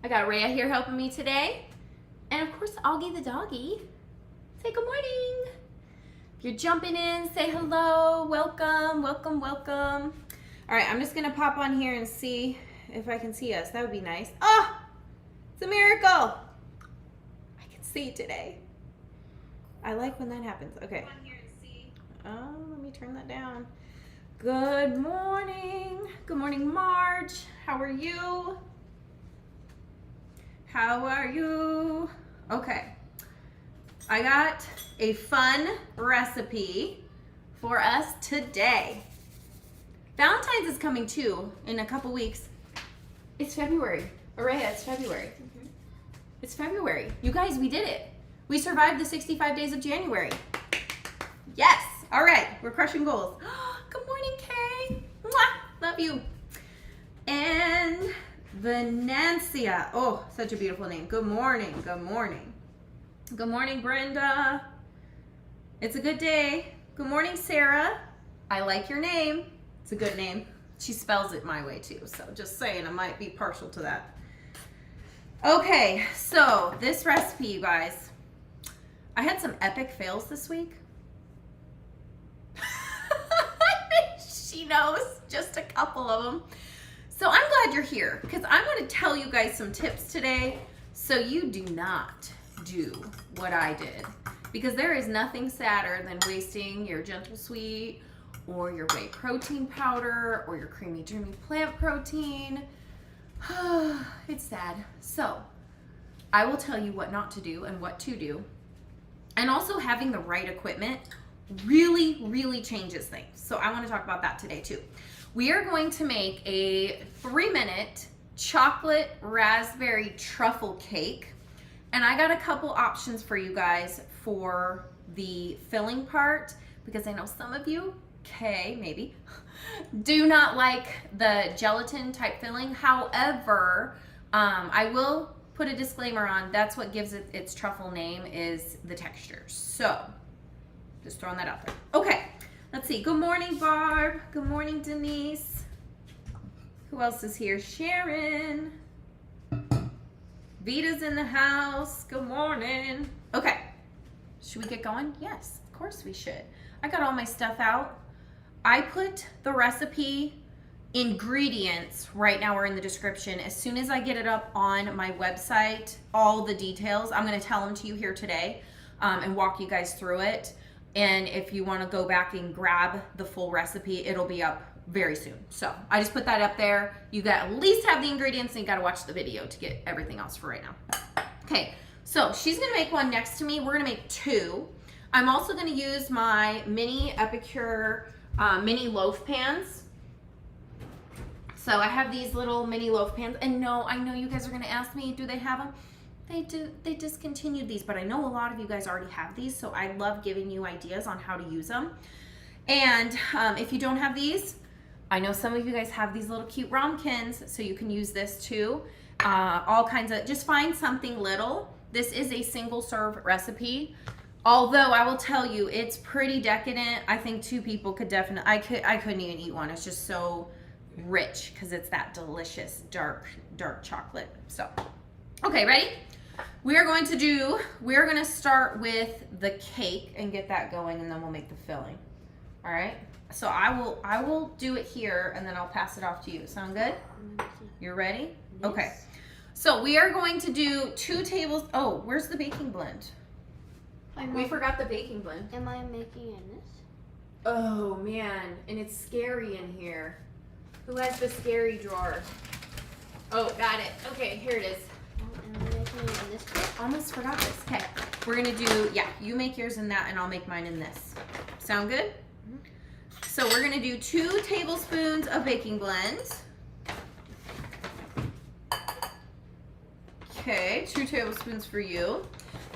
I got Rhea here helping me today. And of course, Augie the doggy. Say good morning. If you're jumping in, say hello. Welcome, welcome, welcome. All right, I'm just gonna pop on here and see if I can see us. That would be nice. Oh, it's a miracle. I can see today. I like when that happens. Okay. Oh, let me turn that down. Good morning. Good morning, Marge. How are you? How are you? Okay. I got a fun recipe for us today. Valentine's is coming too in a couple weeks. It's February. Araya, it's February. It's February. You guys, we did it. We survived the 65 days of January. Yes. All right. We're crushing goals. Good morning, Kay. Mwah. Love you. And Venancia. Oh, such a beautiful name. Good morning. Good morning. Good morning, Brenda. It's a good day. Good morning, Sarah. I like your name. It's a good name. She spells it my way too, so just saying, I might be partial to that. Okay, so this recipe, you guys, I had some epic fails this week. She knows, just a couple of them. So I'm glad you're here because I'm going to tell you guys some tips today so you do not do what I did, because there is nothing sadder than wasting your Gentle Sweet or your whey protein powder or your creamy dreamy plant protein. It's sad. So I will tell you what not to do and what to do, and also having the right equipment really changes things. So I want to talk about that today too. We are going to make a 3-minute chocolate raspberry truffle cake. And I got a couple options for you guys for the filling part, because I know some of you, maybe, do not like the gelatin type filling. However, I will put a disclaimer on, that's what gives it its truffle name, is the texture. So, just throwing that out there. Okay, let's see. Good morning, Barb. Good morning, Denise. Who else is here? Sharon. Vita's in the house. Good morning. Okay. Should we get going? Yes, of course we should. I got all my stuff out. I put the recipe ingredients right now are in the description. As soon as I get it up on my website, all the details, I'm going to tell them to you here today and walk you guys through it. And if you want to go back and grab the full recipe, it'll be up very soon. So I just put that up there. You got at least have the ingredients, and you got to watch the video to get everything else for right now. Okay, so she's gonna make one next to me. We're gonna make 2. I'm also gonna use my mini Epicure mini loaf pans. So I have these little mini loaf pans, and no, I know you guys are gonna ask me, do they have them? They do. They discontinued these, but I know a lot of you guys already have these, so I love giving you ideas on how to use them. And if you don't have these, I know some of you guys have these little cute ramekins, so you can use this too. All kinds of, just find something little. This is a single serve recipe. Although I will tell you, it's pretty decadent. I think 2 people could definitely, I couldn't even eat one. It's just so rich because it's that delicious dark chocolate. So, okay, ready? We're going to start with the cake and get that going, and then we'll make the filling. All right? So I will do it here, and then I'll pass it off to you. Sound good? You're ready? Yes. Okay. So we are going to do 2 tables. Oh, where's the baking blend? We forgot the baking blend. Am I making in this? Oh man, and it's scary in here. Who has the scary drawer? Oh, got it. Okay, here it is. Am I making it in this kit? Almost forgot this. Okay, we're gonna do, yeah, you make yours in that, and I'll make mine in this. Sound good? So we're gonna do 2 tablespoons of baking blend. Okay, 2 tablespoons for you.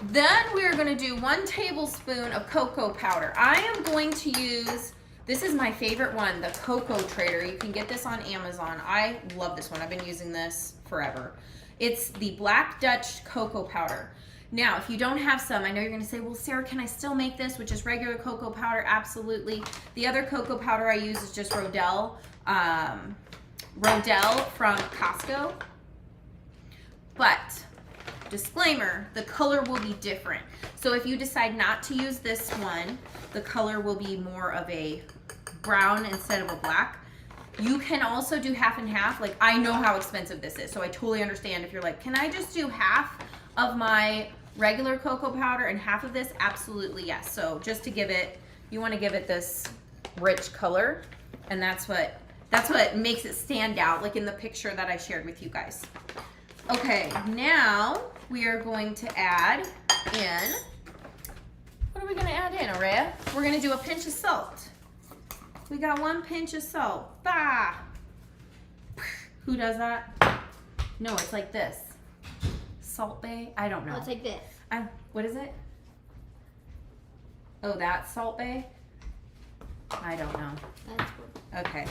Then we're gonna do 1 tablespoon of cocoa powder. I am going to use, this is my favorite one, the Cocoa Trader. You can get this on Amazon. I love this one. I've been using this forever. It's the Black Dutch cocoa powder. Now, if you don't have some, I know you're gonna say, well, Sarah, can I still make this, which is regular cocoa powder? Absolutely. The other cocoa powder I use is just Rodell from Costco. But disclaimer, the color will be different. So if you decide not to use this one, the color will be more of a brown instead of a black. You can also do half and half. Like, I know how expensive this is, so I totally understand if you're like, can I just do half of my regular cocoa powder and half of this? Absolutely, yes. So just to give it, you want to give it this rich color, and that's what makes it stand out, like in the picture that I shared with you guys. Okay, now we are going to add in, what are we going to add in, Aurea? We're going to do a pinch of salt. We got 1 pinch of salt. Bah! Who does that? No, it's like this. Salt Bay? I don't know. Oh, it's like this. What is it? Oh, that's Salt Bay? I don't know. That's what. Okay.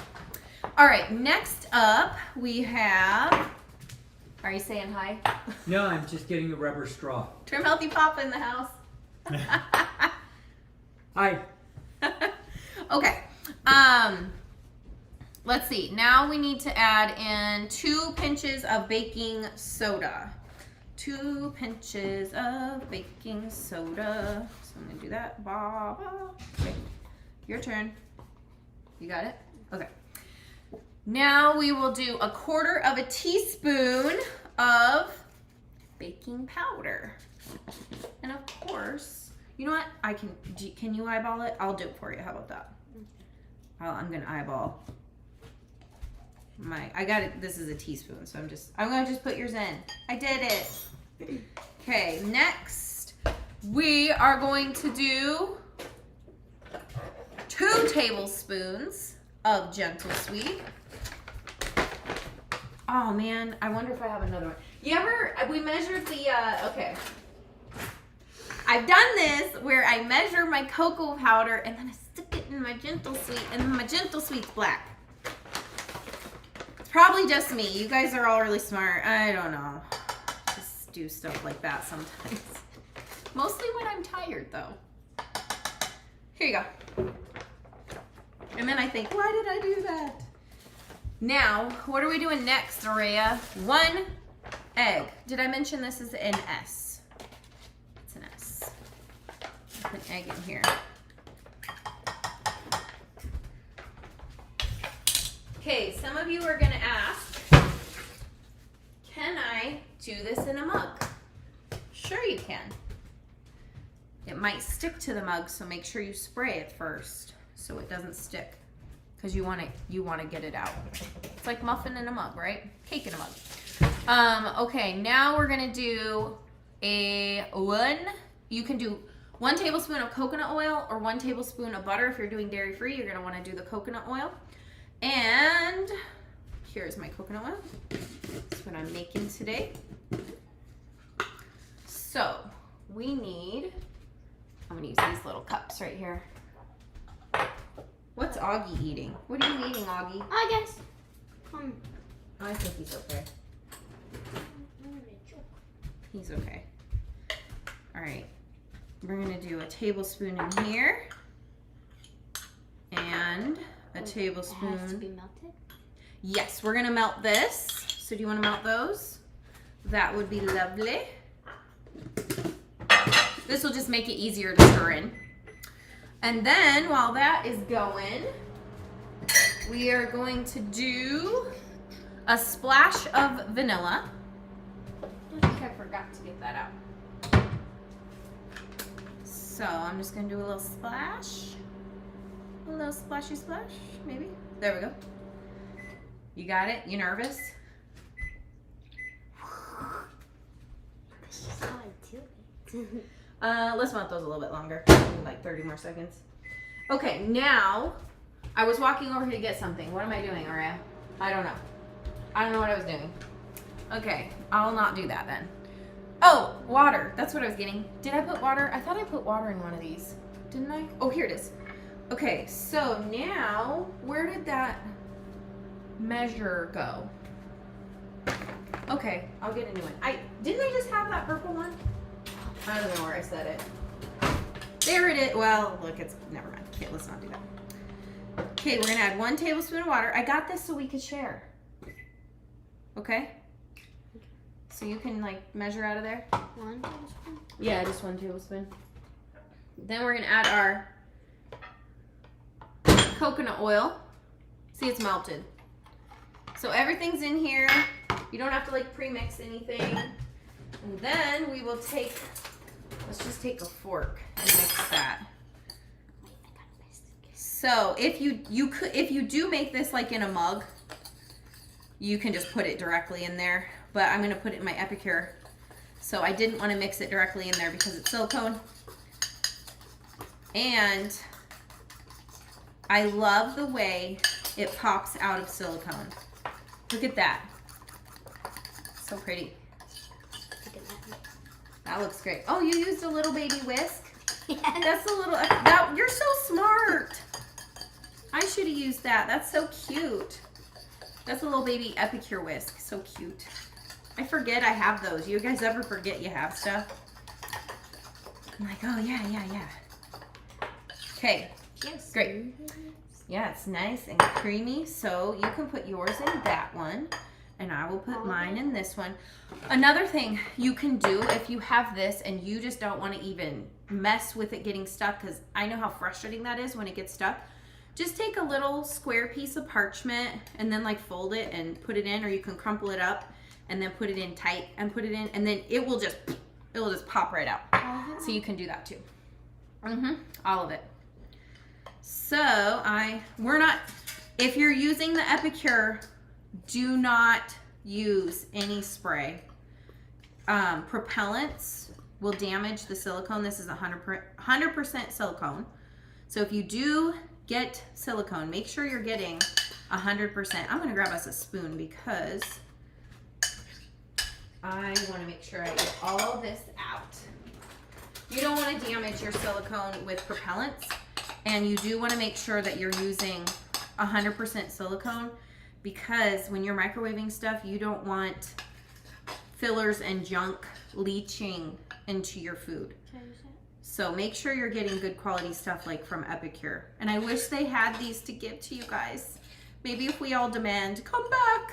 All right, next up we have, are you saying hi? No, I'm just getting a rubber straw. Trim Healthy Papa in the house. Hi. Okay. Let's see. Now we need to add in 2 pinches of baking soda. 2 pinches of baking soda. So I'm gonna do that. Ba, ba. Okay. Your turn. You got it? Okay. Now we will do 1/4 teaspoon of baking powder. And of course, you know what? Can you eyeball it? I'll do it for you. How about that? I'm gonna eyeball I got it. This is a teaspoon, so I'm gonna just put yours in. I did it. Okay, next we are going to do 2 tablespoons of Gentle Sweet. Oh man, I wonder if I have another one. We measured the, okay. I've done this where I measure my cocoa powder and then I stick it in my Gentle Sweet, and then my Gentle Sweet's black. It's probably just me. You guys are all really smart. I don't know. Just do stuff like that sometimes. Mostly when I'm tired though. Here you go. And then I think, why did I do that? Now, what are we doing next, Aurea? 1 egg. Did I mention this is an S? It's an S. Put an egg in here. Okay, some of you are going to ask, can I do this in a mug? Sure you can. It might stick to the mug, so make sure you spray it first so it doesn't stick, because you want to get it out. It's like muffin in a mug, right? Cake in a mug. Okay, now we're gonna do you can do 1 tablespoon of coconut oil or 1 tablespoon of butter. If you're doing dairy free, you're gonna want to do the coconut oil. And here's my coconut oil. That's what I'm making today. So we need, I'm gonna use these little cups right here. What's Augie eating? What are you eating, Augie? I guess. I think he's okay. He's okay. All right. We're gonna do a tablespoon in here. And a tablespoon. It has to be melted? Yes, we're gonna melt this. So do you wanna melt those? That would be lovely. This will just make it easier to stir in. And then while that is going, we are going to do a splash of vanilla. I think I forgot to get that out. So I'm just gonna do a little splash. A little splashy splash, maybe. There we go. You got it? You nervous? She's hard to. Let's melt those a little bit longer. Like 30 more seconds. Okay, now I was walking over here to get something. What am I doing, Aurea? I don't know. I don't know what I was doing. Okay, I'll not do that then. Oh, water. That's what I was getting. Did I put water? I thought I put water in one of these. Didn't I? Oh, here it is. Okay, so now where did that measure go? Okay, I'll get a new one. Didn't I just have that purple one? I don't know where I set it. There it is. Well, look, never mind. Okay, let's not do that. Okay, we're gonna add 1 tablespoon of water. I got this so we could share. Okay? So you can like measure out of there. 1 tablespoon. Yeah, just 1 tablespoon. Then we're gonna add our coconut oil. See, it's melted. So everything's in here. You don't have to like pre-mix anything. And then we will take, let's just take a fork and mix that. So if you do make this like in a mug, you can just put it directly in there. But I'm gonna put it in my Epicure. So I didn't want to mix it directly in there because it's silicone. And I love the way it pops out of silicone. Look at that. So pretty. Look at that. That looks great. Oh, you used a little baby whisk? Yes. That's a little, you're so smart. I should have used that. That's so cute. That's a little baby Epicure whisk. So cute. I forget I have those. You guys ever forget you have stuff? I'm like, oh yeah. Okay, Yes. great. Yeah, it's nice and creamy. So you can put yours in that one. And I will put mine in this one. Another thing you can do if you have this and you just don't want to even mess with it getting stuck, because I know how frustrating that is when it gets stuck. Just take a little square piece of parchment and then like fold it and put it in, or you can crumple it up and then put it in tight and put it in, and then it will just pop right out. So you can do that too. All of it. So if you're using the Epicure, do not use any spray. Propellants will damage the silicone. This is 100% silicone. So if you do get silicone, make sure you're getting 100%. I'm gonna grab us a spoon because I wanna make sure I get all this out. You don't wanna damage your silicone with propellants, and you do wanna make sure that you're using 100% silicone, because when you're microwaving stuff, you don't want fillers and junk leaching into your food. So make sure you're getting good quality stuff like from Epicure. And I wish they had these to give to you guys. Maybe if we all demand, come back.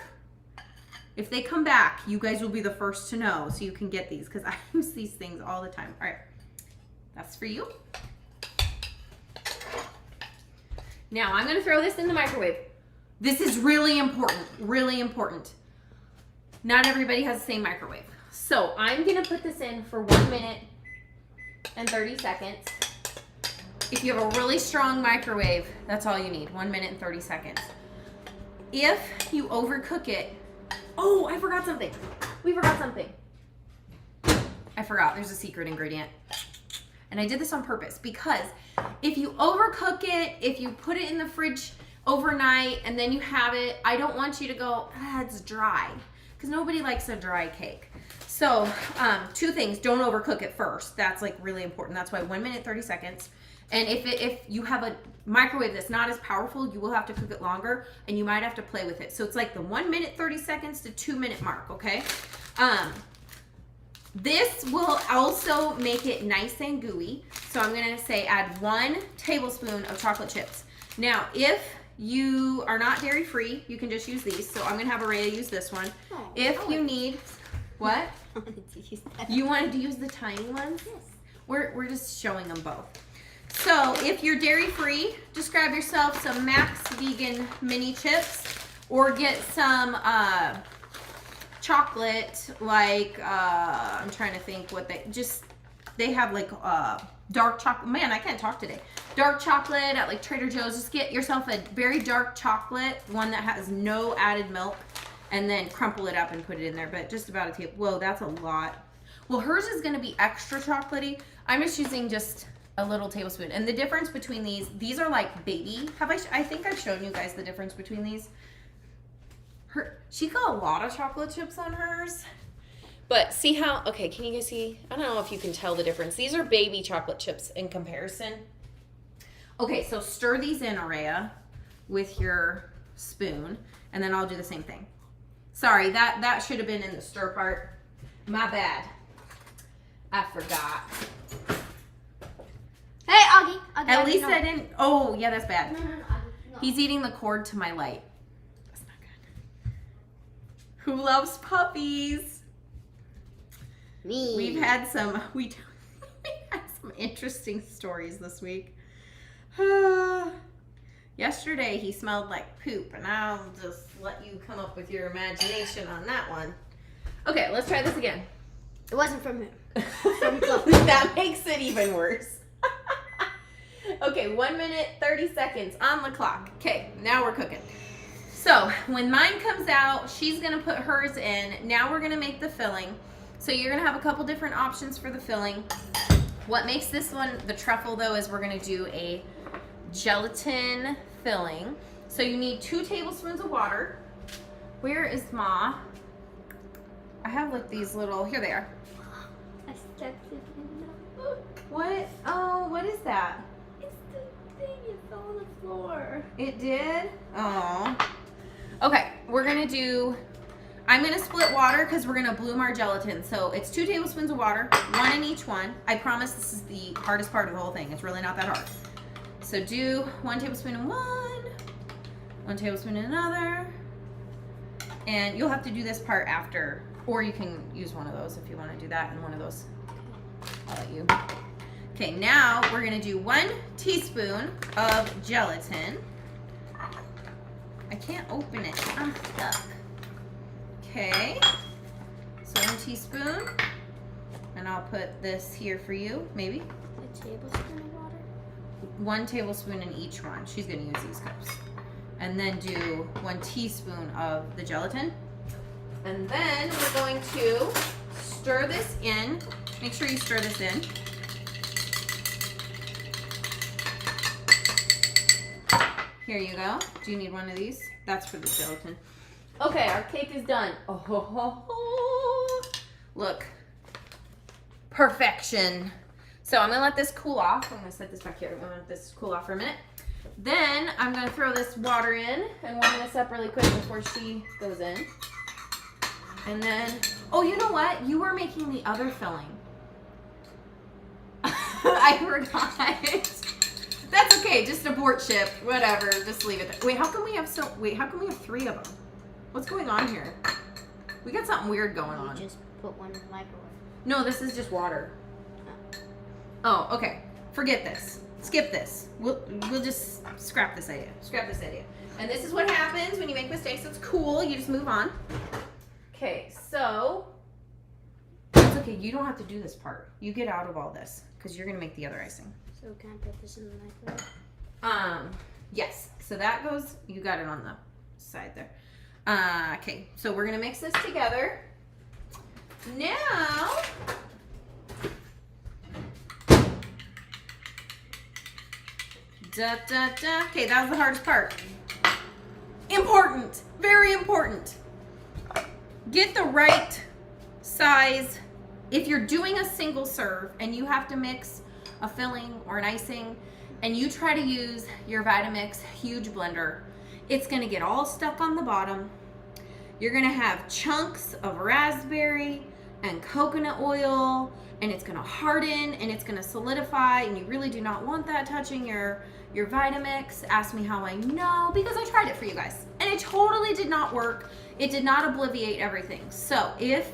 If they come back, you guys will be the first to know, so you can get these, because I use these things all the time. All right, that's for you. Now I'm gonna throw this in the microwave. This is really important, really important. Not everybody has the same microwave. So I'm gonna put this in for 1 minute and 30 seconds. If you have a really strong microwave, that's all you need, 1 minute and 30 seconds. If you overcook it, oh, I forgot something. We forgot something. I forgot, there's a secret ingredient. And I did this on purpose because if you overcook it, if you put it in the fridge overnight and then you have it, I don't want you to go, it's dry, because nobody likes a dry cake. So 2 things, don't overcook it first. That's like really important. That's why 1 minute, 30 seconds. And if you have a microwave that's not as powerful, you will have to cook it longer and you might have to play with it. So it's like the 1 minute, 30 seconds to 2 minute mark, okay? This will also make it nice and gooey. So I'm gonna say add 1 tablespoon of chocolate chips. Now, if you are not dairy free, you can just use these. So I'm gonna have Araya use this one. Oh, if you need, what? I wanted to use that. You wanted to use the tiny ones? Yes. We're just showing them both. So if you're dairy free, just grab yourself some Max Vegan mini chips, or get some chocolate, like I'm trying to think what they have, like dark chocolate. Man, I can't talk today. Dark chocolate at like Trader Joe's. Just get yourself a very dark chocolate, one that has no added milk, and then crumple it up and put it in there. But just about a table. Whoa, that's a lot. Well, hers is going to be extra chocolatey. I'm just using just a little tablespoon. And the difference between these are like baby. I think I've shown you guys the difference between these. She got a lot of chocolate chips on hers. But see how, okay, can you guys see? I don't know if you can tell the difference. These are baby chocolate chips in comparison. Okay, so stir these in, Araya, with your spoon, and then I'll do the same thing. Sorry, that should have been in the stir part. My bad. I forgot. Hey, Augie. At least I didn't, oh, yeah, that's bad. No, Augie. No. He's eating the cord to my light. That's not good. Who loves puppies? Me. We've had some we had some interesting stories this week. Yesterday he smelled like poop, and I'll just let you come up with your imagination on that one. Okay, let's try this again. It wasn't from him. From That makes it even worse. Okay, 1 minute, 30 seconds on the clock. Okay, now we're cooking. So when mine comes out, she's gonna put hers in. Now we're gonna make the filling. So you're gonna have a couple different options for the filling. What makes this one the truffle though is we're gonna do a gelatin filling. So you need 2 tablespoons of water. Where is Ma? I have like these little, here they are. I stepped it in the book. What? Oh, what is that? It's the thing. It fell on the floor. It did? Oh. Okay, we're gonna do, I'm gonna split water because we're gonna bloom our gelatin. So it's 2 tablespoons of water, 1 in each one. I promise this is the hardest part of the whole thing. It's really not that hard. So do 1 tablespoon in one, 1 tablespoon in another. And you'll have to do this part after, or you can use one of those if you want to do that and one of those. I'll let you. Okay, now we're gonna do 1 teaspoon of gelatin. I can't open it, I'm stuck. Okay, so 1 teaspoon, and I'll put this here for you, maybe. A tablespoon of water. 1 tablespoon in each one. She's gonna use these cups. And then do 1 teaspoon of the gelatin. And then we're going to stir this in. Make sure you stir this in. Here you go. Do you need one of these? That's for the gelatin. Okay, our cake is done. Oh, ho, ho, ho. Look. Perfection. So I'm gonna let this cool off. I'm gonna set this back here. I'm gonna let this cool off for a minute. Then I'm gonna throw this water in and warm this up really quick before she goes in. And then, oh, you know what? You were making the other filling. I forgot. That's okay. Just abort ship. Whatever. Just leave it there. Wait, how come we have 3 of them? What's going on here? We got something weird going on. You just put one in the microwave. No, this is just water. Oh, okay. Forget this. Skip this. We'll just scrap this idea. Scrap this idea. And this is what happens when you make mistakes. It's cool. You just move on. Okay, so it's okay. You don't have to do this part. You get out of all this because you're gonna make the other icing. So can I put this in the microwave? Yes. So that goes. You got it on the side there. Okay. So we're gonna mix this together. Now. Da, da, da. Okay, that was the hardest part. Important. Very important. Get the right size. If you're doing a single serve and you have to mix a filling or an icing and you try to use your Vitamix huge blender, it's going to get all stuck on the bottom. You're going to have chunks of raspberry and coconut oil, and it's going to harden and it's going to solidify, and you really do not want that touching your Vitamix. Ask me how I know, because I tried it for you guys and it totally did not work. It did not obliviate everything. So if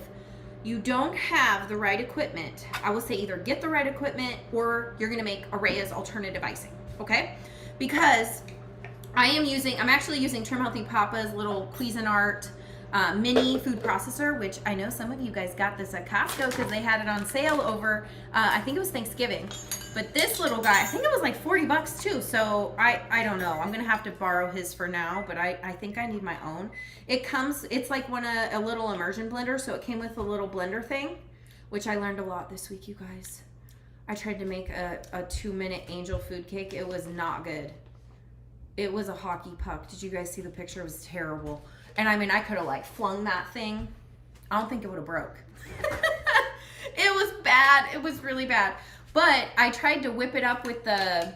you don't have the right equipment, I will say either get the right equipment or you're gonna make Araya's alternative icing, okay? Because I'm actually using Trim Healthy Papa's little Cuisinart mini food processor, which I know some of you guys got this at Costco because they had it on sale over, I think it was Thanksgiving. But this little guy, I think it was like 40 bucks too. So I don't know. I'm going to have to borrow his for now, but I think I need my own. It's like a little immersion blender. So it came with a little blender thing, which I learned a lot this week, you guys. I tried to make a 2-minute angel food cake. It was not good. It was a hockey puck. Did you guys see the picture? It was terrible. And I mean, I could have like flung that thing. I don't think it would have broke. It was bad. It was really bad. But I tried to whip it up with the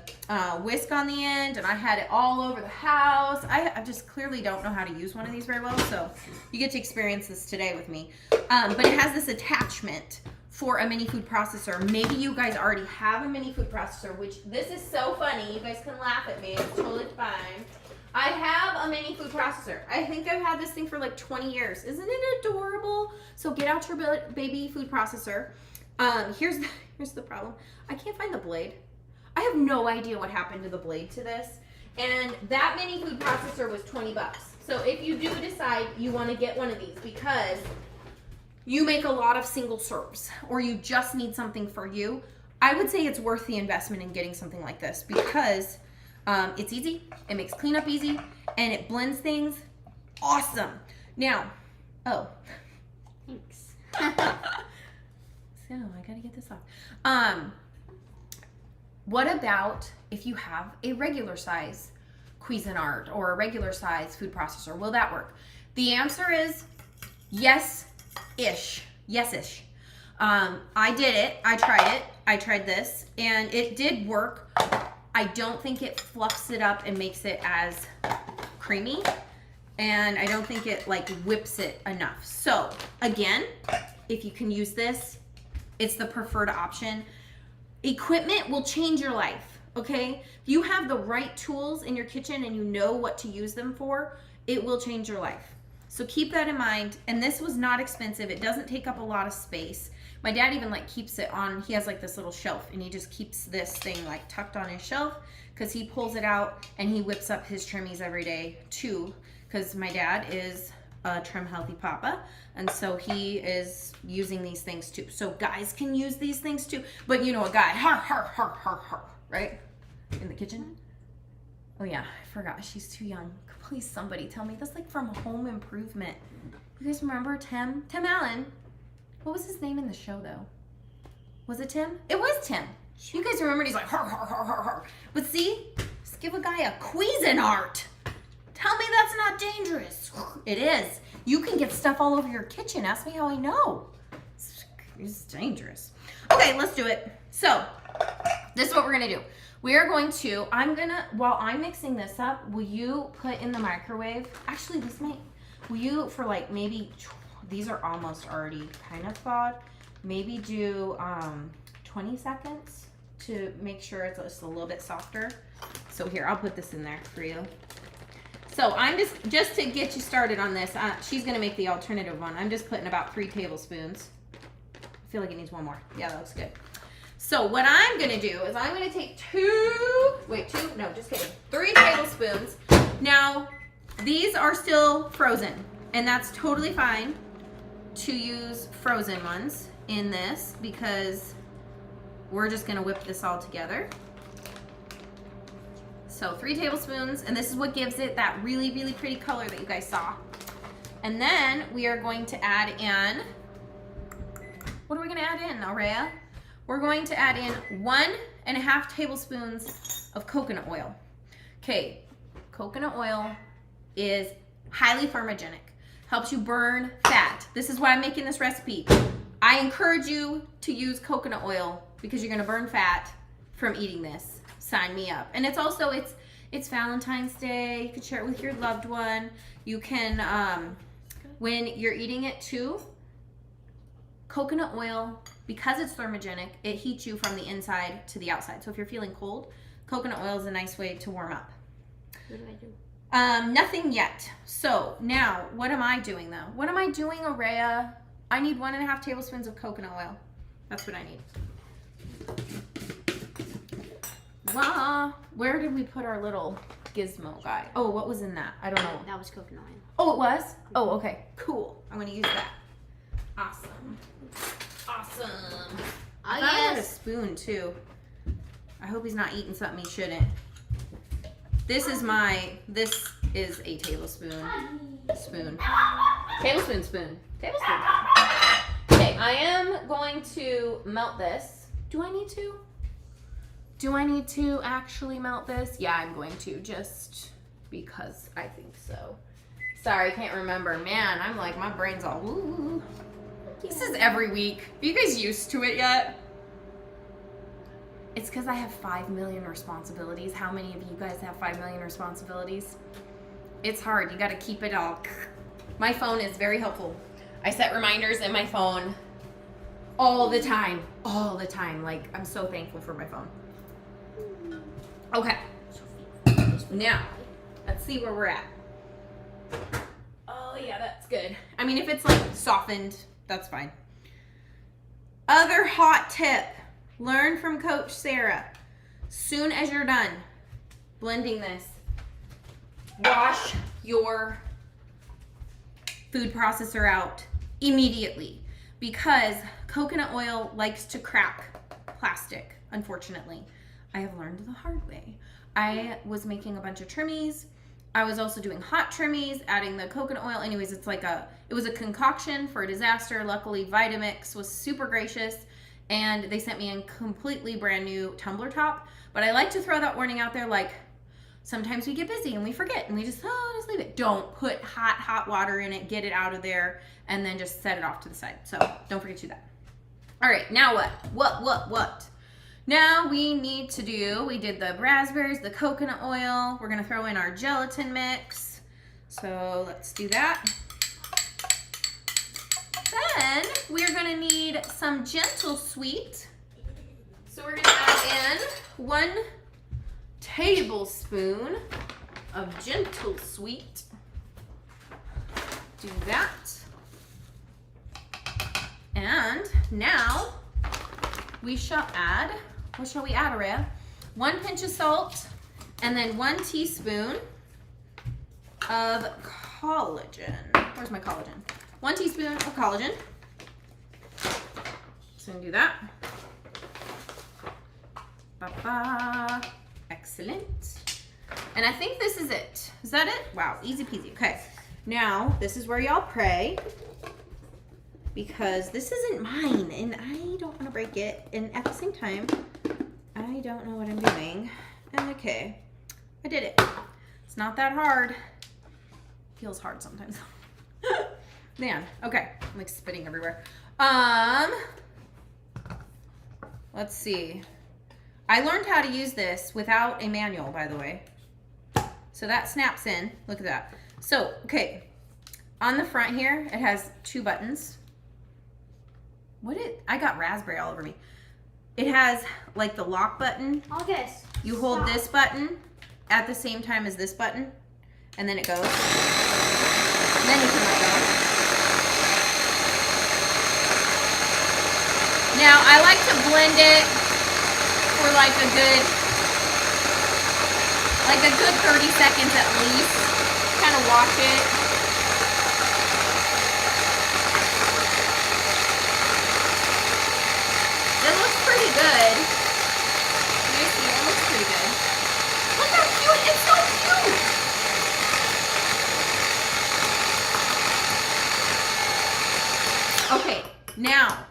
whisk on the end, and I had it all over the house. I just clearly don't know how to use one of these very well, so you get to experience this today with me. But it has this attachment for a mini food processor. Maybe you guys already have a mini food processor, which this is so funny. You guys can laugh at me. It's totally fine. I have a mini food processor. I think I've had this thing for like 20 years. Isn't it adorable? So get out your baby food processor. Here's the problem. I can't find the blade. I have no idea what happened to the blade to this. And that mini food processor was 20 bucks. So if you do decide you want to get one of these because you make a lot of single serves or you just need something for you, I would say it's worth the investment in getting something like this because it's easy, it makes cleanup easy, and it blends things awesome. Now, Thanks. so I gotta get this off. What about if you have a regular size Cuisinart or a regular size food processor? Will that work? The answer is yes-ish. Yes-ish. I did it. I tried it. I tried this, and it did work. I don't think it fluffs it up and makes it as creamy, and I don't think it like whips it enough. So again, if you can use this, it's the preferred option. Equipment will change your life, okay? If you have the right tools in your kitchen and you know what to use them for, it will change your life. So keep that in mind. And this was not expensive. It doesn't take up a lot of space. My dad even like keeps it on, he has like this little shelf and he just keeps this thing like tucked on his shelf because he pulls it out and he whips up his trimmies every day too, because my dad is a trim healthy papa, and so he is using these things too. So guys can use these things too, but you know a guy, right? In the kitchen. Oh yeah, I forgot, she's too young. Please somebody tell me, that's like from Home Improvement. You guys remember Tim Allen? What was his name in the show though? Was it Tim? It was Tim. You guys remember? He's like, But see, just give a guy a Cuisinart. Tell me that's not dangerous. It is. You can get stuff all over your kitchen. Ask me how I know. It's dangerous. Okay, let's do it. So, this is what we're gonna do. We are going to, while I'm mixing this up, will you put in the microwave? Actually, will you for like maybe, these are almost already kind of thawed. Maybe do 20 seconds to make sure it's just a little bit softer. So here, I'll put this in there for you. So I'm just to get you started on this, she's gonna make the alternative one. I'm just putting about 3 tablespoons. I feel like it needs one more. Yeah, that looks good. So what I'm gonna do is I'm gonna take 3 tablespoons. Now, these are still frozen, and that's totally fine to use frozen ones in this because we're just gonna whip this all together. So 3 tablespoons, and this is what gives it that really, really pretty color that you guys saw. And then we are going to add in, what are we gonna add in, Aurea? We're going to add in 1.5 tablespoons of coconut oil. Okay, coconut oil is highly thermogenic, helps you burn fat. This is why I'm making this recipe. I encourage you to use coconut oil because you're gonna burn fat from eating this. Sign me up. And it's also, it's Valentine's Day. You can share it with your loved one. You can, when you're eating it too, coconut oil, because it's thermogenic, it heats you from the inside to the outside. So if you're feeling cold, coconut oil is a nice way to warm up. What do I do? Nothing yet. So now, what am I doing though? What am I doing, Aurea? I need 1.5 tablespoons of coconut oil. That's what I need. Where did we put our little gizmo guy? Oh, what was in that? I don't know. That was coconut oil. Oh, it was? Oh, okay. Cool. I'm going to use that. Awesome. Awesome. I had a spoon too. I hope he's not eating something he shouldn't. This is a tablespoon. Spoon. Tablespoon spoon. Tablespoon. Okay, I am going to melt this. Do I need to? Do I need to actually melt this? Yeah, I'm going to, just because I think so. Sorry, I can't remember. Man, I'm like, my brain's all woo. This is every week. Are you guys used to it yet? It's because I have 5 million responsibilities. How many of you guys have 5 million responsibilities? It's hard. You got to keep it all. My phone is very helpful. I set reminders in my phone all the time. All the time. Like, I'm so thankful for my phone. Okay. Now, let's see where we're at. Oh, yeah, that's good. I mean, if it's like softened, that's fine. Other hot tip. Learn from Coach Sarah. Soon as you're done blending this, wash your food processor out immediately because coconut oil likes to crack plastic, unfortunately. I have learned the hard way. I was making a bunch of trimmies. I was also doing hot trimmies, adding the coconut oil. Anyways, it was a concoction for a disaster. Luckily, Vitamix was super gracious and they sent me a completely brand new tumbler top. But I like to throw that warning out there, like sometimes we get busy and we forget and we just leave it. Don't put hot water in it, get it out of there, and then just set it off to the side. So don't forget to do that. All right, now what? Now we need to we did the raspberries, the coconut oil. We're gonna throw in our gelatin mix. So let's do that. Then we're gonna need some gentle sweet. So we're gonna add in 1 tablespoon of gentle sweet. Do that. And now we shall add, what shall we add, Araya? 1 pinch of salt and then 1 teaspoon of collagen. Where's my collagen? 1 teaspoon of collagen. So I'm gonna do that. Ba-ba. Excellent. And I think this is it. Is that it? Wow, easy peasy. Okay, now this is where y'all pray because this isn't mine and I don't want to break it. And at the same time, I don't know what I'm doing. And okay, I did it. It's not that hard. Feels hard sometimes. Man, okay, I'm like spitting everywhere. Let's see. I learned how to use this without a manual, by the way. So that snaps in. Look at that. So, okay. On the front here, it has 2 buttons. I got raspberry all over me. It has like the lock button. August. You hold this button at the same time as this button, and then it goes. And then you can let go. Now, I like to blend it for like a good 30 seconds at least. Kind of wash it. It looks pretty good. You see, it looks pretty good. Look how cute, it's so cute. Okay, now,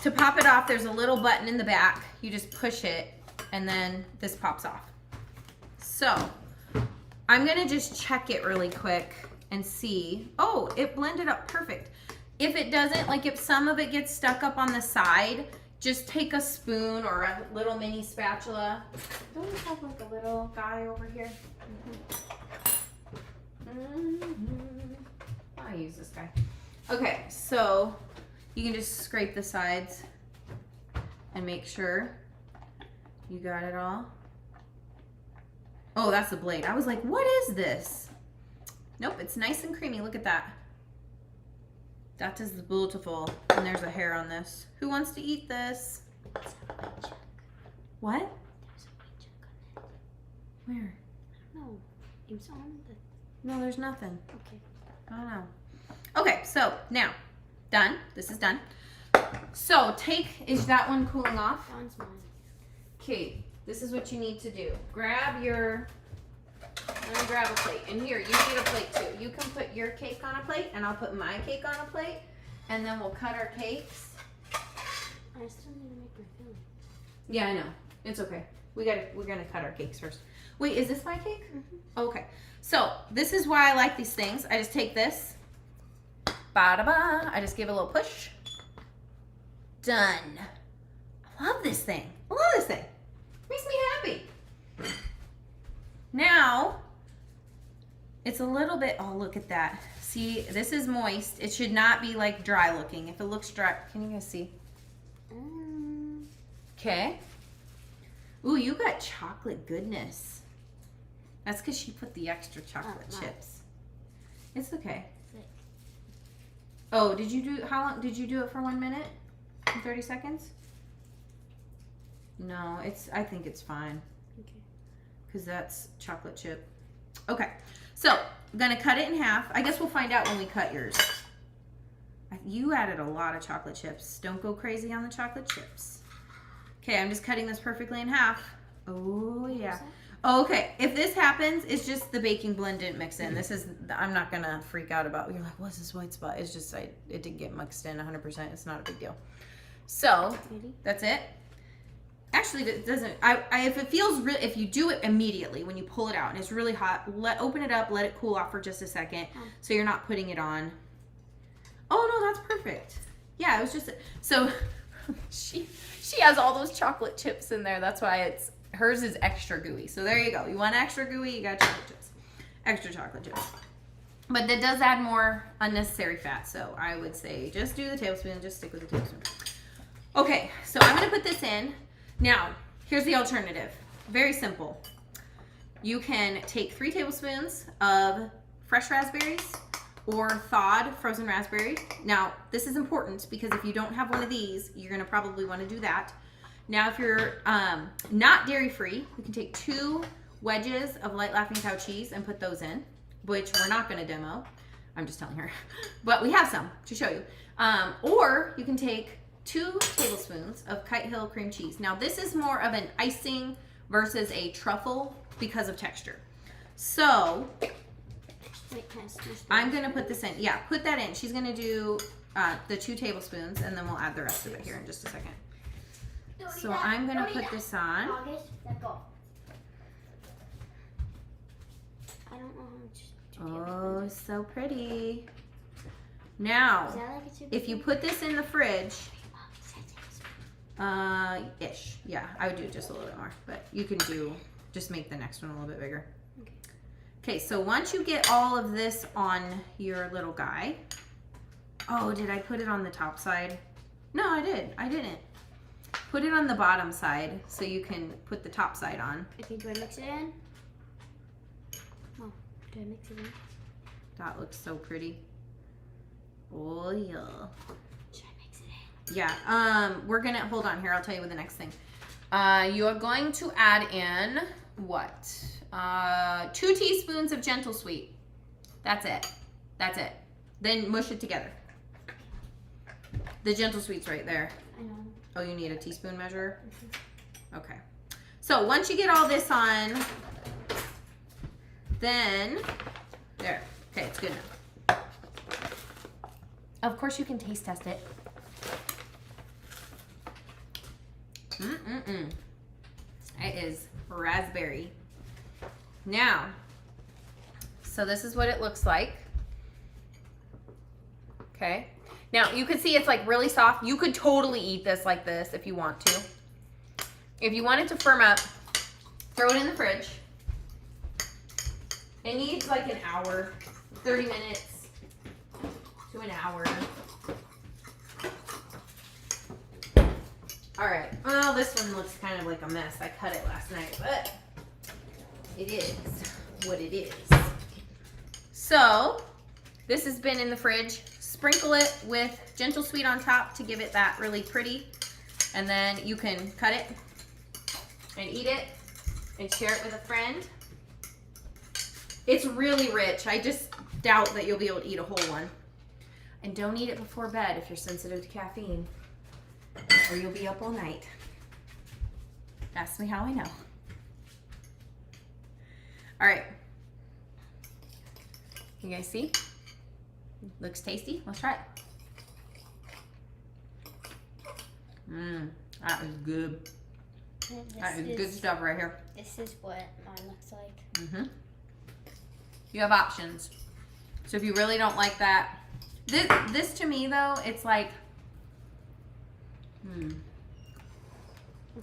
to pop it off, there's a little button in the back. You just push it, and then this pops off. So, I'm gonna just check it really quick and see. Oh, it blended up perfect. If it doesn't, like if some of it gets stuck up on the side, just take a spoon or a little mini spatula. Don't we have like a little guy over here? I'll use this guy. Okay, so you can just scrape the sides and make sure you got it all. Oh, that's the blade. I was like, what is this? Nope, it's nice and creamy. Look at that. That is beautiful. And there's a hair on this. Who wants to eat this? What? There's a white chunk on it. Where? I don't know. It was on the... No, there's nothing. Okay. I don't know. Okay, so now, done. This is done. So is that one cooling off? That one's mine. Okay, this is what you need to do. Let me grab a plate. And here, you need a plate too. You can put your cake on a plate, and I'll put my cake on a plate, and then we'll cut our cakes. I still need to make my filling. Yeah, I know. It's okay. We're gonna cut our cakes first. Wait, is this my cake? Mm-hmm. Okay. So this is why I like these things. I just take this. Ba-da-ba. I just give it a little push. Done. I love this thing. I love this thing. Makes me happy. Now, It's a little bit, oh, look at that. See, this is moist. It should not be like dry looking. If it looks dry, can you guys see? Okay. Ooh, you got chocolate goodness. That's because she put the extra chocolate chips. It's okay. Oh, did you do, how long, did you do it for 1 minute and 30 seconds? No, I think it's fine. Okay. Because that's chocolate chip. Okay, so I'm gonna cut it in half. I guess we'll find out when we cut yours. You added a lot of chocolate chips. Don't go crazy on the chocolate chips. Okay, I'm just cutting this perfectly in half. Oh, yeah. Oh, okay, if this happens, it's just the baking blend didn't mix in. This is, I'm not gonna freak out about, you're like, what's this white spot? It's just, it didn't get mixed in 100%. It's not a big deal. So, that's it. Actually, it doesn't, if it feels real, if you do it immediately when you pull it out and it's really hot, open it up, let it cool off for just a second so you're not putting it on. Oh, no, that's perfect. Yeah, it was just, so she has all those chocolate chips in there. That's why hers is extra gooey. So there you go. You want extra gooey, you got chocolate chips. Extra chocolate chips. But that does add more unnecessary fat. So I would say just do the tablespoon, just stick with the tablespoon. Okay, so I'm gonna put this in. Now, here's the alternative. Very simple. You can take 3 tablespoons of fresh raspberries or thawed frozen raspberry. Now, this is important because if you don't have one of these, you're gonna probably wanna do that. Now, if you're not dairy-free, you can take 2 wedges of light Laughing Cow cheese and put those in, which we're not gonna demo. I'm just telling her. But we have some to show you. Or you can take 2 tablespoons of Kite Hill cream cheese. Now, this is more of an icing versus a truffle because of texture. So, I'm gonna put this in. Yeah, put that in. She's gonna do the 2 tablespoons and then we'll add the rest of it here in just a second. So I'm gonna put this on. I don't know how much. Oh, so pretty. Now, if you put this in the fridge, ish. Yeah, I would do just a little bit more, but you can just make the next one a little bit bigger. Okay, so once you get all of this on your little guy, oh, did I put it on the top side? No, I didn't. Put it on the bottom side so you can put the top side on. Okay, do I mix it in? Oh, do I mix it in? That looks so pretty. Oh, yeah. Should I mix it in? Yeah, we're gonna, hold on here, I'll tell you what the next thing. You are going to add in, what? 2 teaspoons of Gentle Sweet. That's it. That's it. Then mush it together. The Gentle Sweet's right there. I know. Oh, you need a teaspoon measure? Okay. So once you get all this on, then, there. Okay, it's good now. Of course you can taste test it. It is raspberry. Now, so this is what it looks like. Okay. Now, you can see it's like really soft. You could totally eat this like this if you want to. If you want it to firm up, throw it in the fridge. It needs like an hour, 30 minutes to an hour. All right, well, this one looks kind of like a mess. I cut it last night, but it is what it is. So, this has been in the fridge. Sprinkle it with Gentle Sweet on top to give it that really pretty. And then you can cut it and eat it and share it with a friend. It's really rich. I just doubt that you'll be able to eat a whole one. And don't eat it before bed if you're sensitive to caffeine, or you'll be up all night. Ask me how I know. All right. You guys see? Looks tasty. Let's try it. That is good. That is good stuff right here. This is what mine looks like. You have options. So if you really don't like that, this to me though, it's like, I'm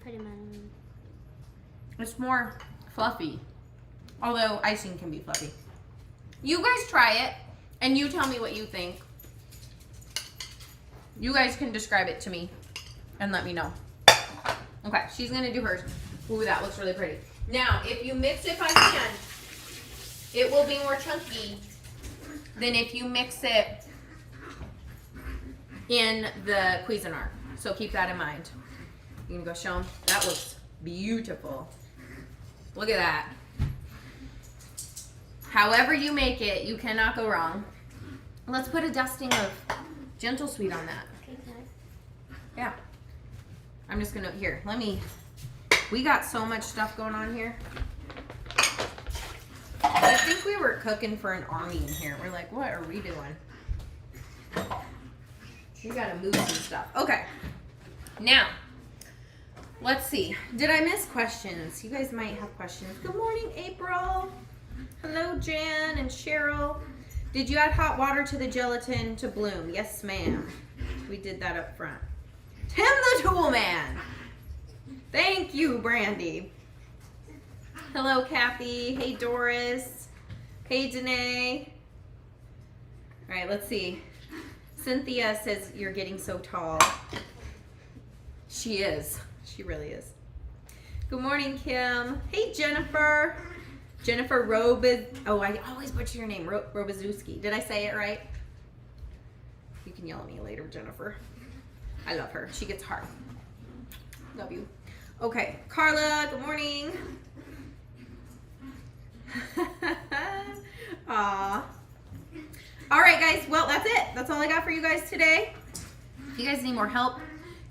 putting mine on. it's more fluffy. Although icing can be fluffy. You guys try it, and you tell me what you think. You guys can describe it to me, and let me know. Okay, she's gonna do hers. Ooh, that looks really pretty. Now, if you mix it by hand, it will be more chunky than if you mix it in the Cuisinart. So keep that in mind. You can go show them. That looks beautiful. Look at that. However you make it, you cannot go wrong. Let's put a dusting of Gentle Sweet on that. Okay, guys. Yeah. I'm just gonna, here, we got so much stuff going on here. I think we were cooking for an army in here. We're like, what are we doing? We gotta move some stuff. Okay. Now, let's see. Did I miss questions? You guys might have questions. Good morning, April. Hello, Jan and Cheryl. Did you add hot water to the gelatin to bloom? Yes, ma'am. We did that up front. Tim the Tool Man. Thank you, Brandy. Hello, Kathy. Hey, Doris. Hey, Danae. All right, let's see. Cynthia says you're getting so tall. She is. She really is. Good morning, Kim. Hey, Jennifer. Jennifer oh, I always butcher your name. Robazewski. Did I say it right? You can yell at me later, Jennifer. I love her. She gets hard. Love you. Okay, Carla, good morning. Aw. All right, guys. Well, that's it. That's all I got for you guys today. If you guys need more help,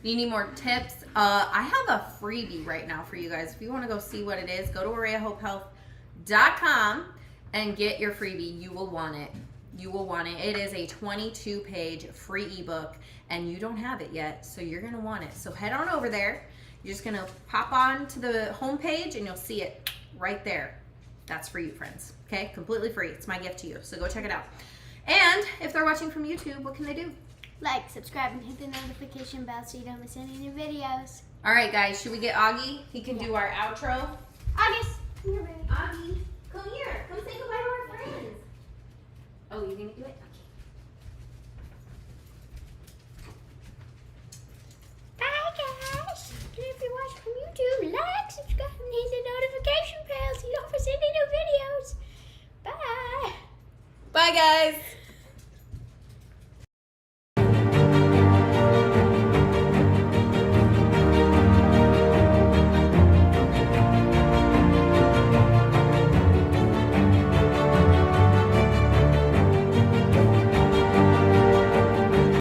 you need more tips, I have a freebie right now for you guys. If you want to go see what it is, go to AreaHopeHealth.com and get your freebie. You will want it. You will want it. It is a 22-page free ebook, and you don't have it yet, so you're going to want it. So head on over there. You're just going to pop on to the homepage, and you'll see it right there. That's for you, friends. Okay? Completely free. It's my gift to you. So go check it out. And if they're watching from YouTube, what can they do? Like, subscribe, and hit the notification bell so you don't miss any new videos. All right, guys. Should we get Augie? He can do our outro. August, you're ready. Augie, come here. Come say goodbye to our friends. Oh, you're going to do it? Okay. Bye, guys. And if you're watching from YouTube, like, subscribe, and hit the notification bell so you don't miss any new videos. Bye. Bye, guys.